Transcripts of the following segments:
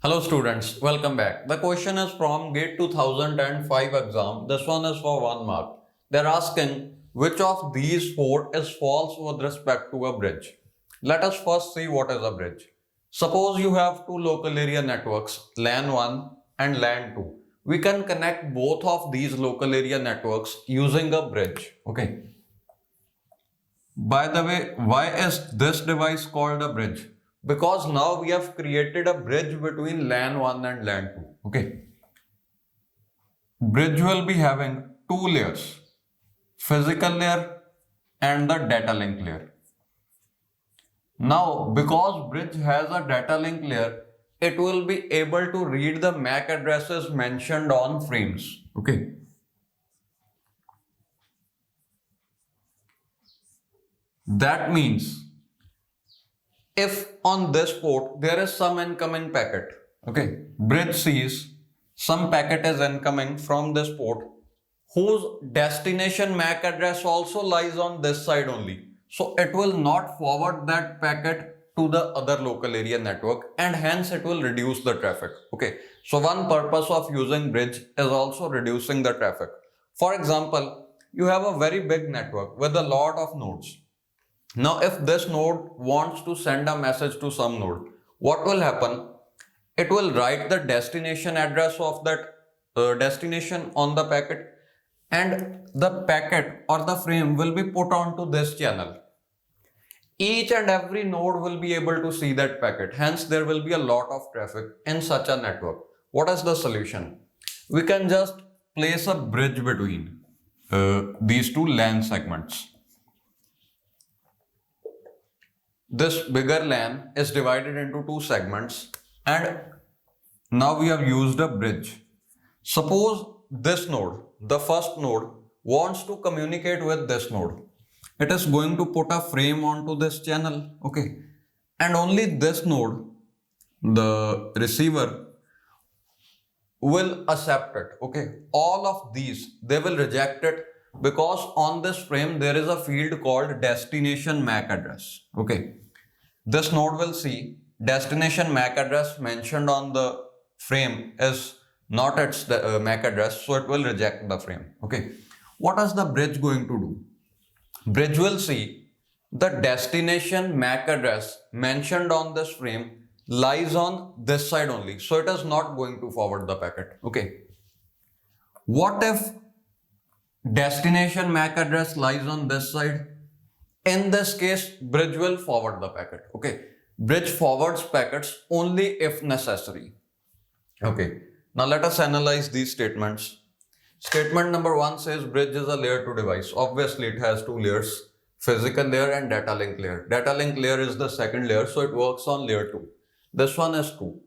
Hello students, welcome back. The question is from GATE 2005 exam. This one is for 1 mark. They're asking which of these four is false with respect to a bridge. Let us first see what is a bridge. Suppose you have two local area networks, LAN 1 and LAN 2. We can connect both of these local area networks using a bridge. Okay. By the way, why is this device called a bridge? Because now we have created a bridge between LAN 1 and LAN 2. Okay. Bridge will be having two layers, physical layer and the data link layer. Now, because bridge has a data link layer, it will be able to read the MAC addresses mentioned on frames. Okay. That means if on this port there is some incoming packet, okay, bridge sees some packet is incoming from this port whose destination MAC address also lies on this side only. So it will not forward that packet to the other local area network and hence it will reduce the traffic. Okay, so one purpose of using bridge is also reducing the traffic. For example, you have a very big network with a lot of nodes. Now, if this node wants to send a message to some node, what will happen? It will write the destination address of that destination on the packet, and the packet or the frame will be put onto this channel. Each and every node will be able to see that packet. Hence, there will be a lot of traffic in such a network. What is the solution? We can just place a bridge between these two LAN segments. This bigger LAN is divided into two segments and now we have used a bridge. Suppose this node, the first node, wants to communicate with this node. It is going to put a frame onto this channel, okay? And only this node, the receiver, will accept it, okay? All of these, they will reject it because on this frame there is a field called destination MAC address. Okay, this node will see destination MAC address mentioned on the frame is not its MAC address, so it will reject the frame. Okay, what is the bridge going to do? Bridge will see the destination MAC address mentioned on this frame lies on this side only, so it is not going to forward the packet. Okay, what if destination MAC address lies on this side? In this case, bridge will forward the packet. Okay, bridge forwards packets only if necessary. Okay, now let us analyze these statements. Statement number 1 says bridge is a layer 2 device. Obviously, it has two layers, physical layer and data link layer. Data link layer is the second layer, so it works on layer 2. This one is true.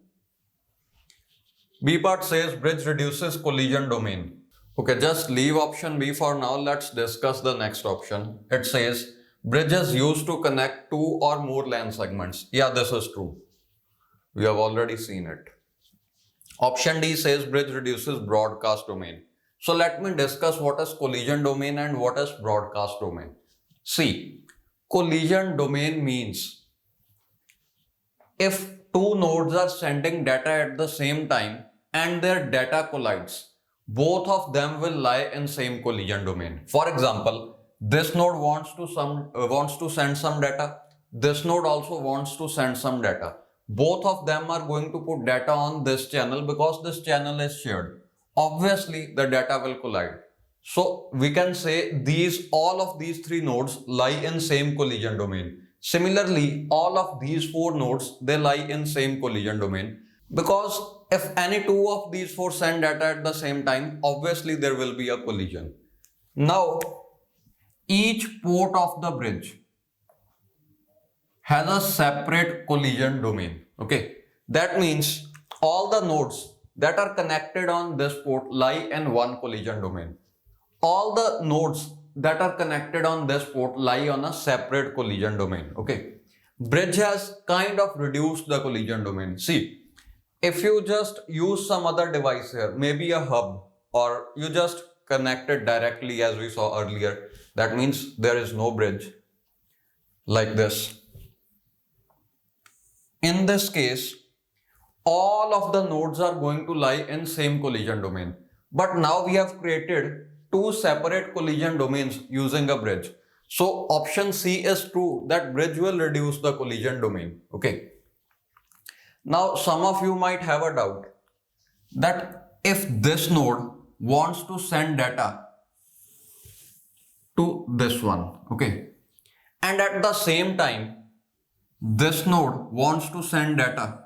B part says bridge reduces collision domain. Okay, just leave option B for now. Let's discuss the next option. It says bridge is used to connect two or more LAN segments. Yeah, this is true. We have already seen it. Option D says bridge reduces broadcast domain. So let me discuss what is collision domain and what is broadcast domain. See, collision domain means if two nodes are sending data at the same time and their data collides, both of them will lie in same collision domain. For example, this node wants to send some data. This node also wants to send some data. Both of them are going to put data on this channel because this channel is shared. Obviously, the data will collide. So we can say all of these three nodes lie in same collision domain. Similarly, all of these four nodes, they lie in same collision domain. Because if any two of these four send data at the same time, obviously there will be a collision. Now, each port of the bridge has a separate collision domain. Okay, that means all the nodes that are connected on this port lie in one collision domain. All the nodes that are connected on this port lie on a separate collision domain. Okay, bridge has kind of reduced the collision domain. See, if you just use some other device here, maybe a hub, or you just connect it directly as we saw earlier, that means there is no bridge like this. In this case, all of the nodes are going to lie in same collision domain. But now we have created two separate collision domains using a bridge. So option C is true, that bridge will reduce the collision domain. Okay. Now some of you might have a doubt that if this node wants to send data to this one, okay, and at the same time this node wants to send data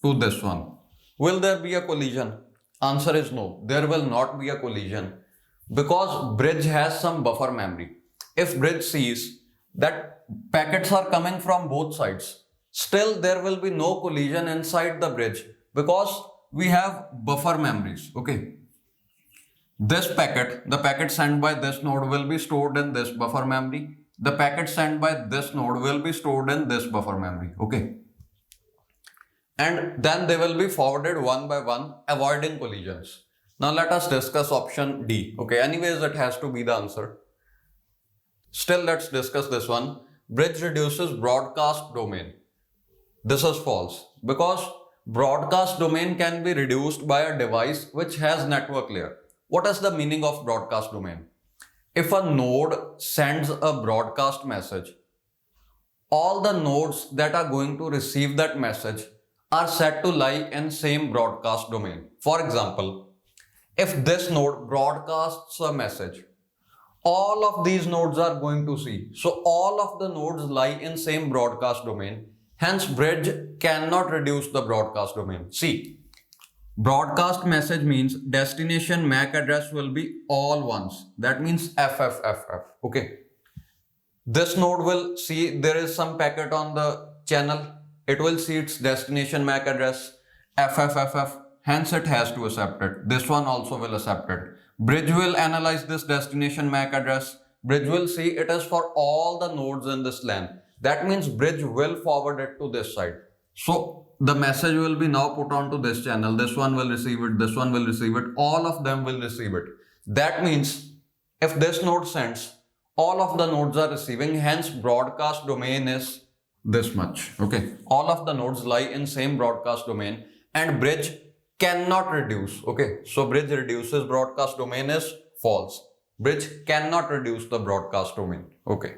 to this one, will there be a collision? Answer is no, there will not be a collision, because bridge has some buffer memory. If bridge sees that packets are coming from both sides, still there will be no collision inside the bridge, because we have buffer memories. Okay, this packet, the packet sent by this node will be stored in this buffer memory. The packet sent by this node will be stored in this buffer memory. Okay, and then they will be forwarded one by one, avoiding collisions. Now let us discuss option D. Okay, anyways it has to be the answer. Still, let's discuss this one. Bridge reduces broadcast domain. This is false, because broadcast domain can be reduced by a device which has network layer. What is the meaning of broadcast domain? If a node sends a broadcast message, all the nodes that are going to receive that message are set to lie in same broadcast domain. For example, if this node broadcasts a message, all of these nodes are going to see. So all of the nodes lie in same broadcast domain. Hence, bridge cannot reduce the broadcast domain. See, broadcast message means destination MAC address will be all ones. That means FFFF. Okay. This node will see there is some packet on the channel. It will see its destination MAC address FFFF. Hence, it has to accept it. This one also will accept it. Bridge will analyze this destination MAC address. Bridge will see it is for all the nodes in this LAN. That means bridge will forward it to this side. So the message will be now put onto this channel. This one will receive it. This one will receive it. All of them will receive it. That means if this node sends, all of the nodes are receiving. Hence, broadcast domain is this much. Okay. All of the nodes lie in same broadcast domain, and bridge cannot reduce. Okay, so bridge reduces broadcast domain is false. Bridge cannot reduce the broadcast domain. Okay.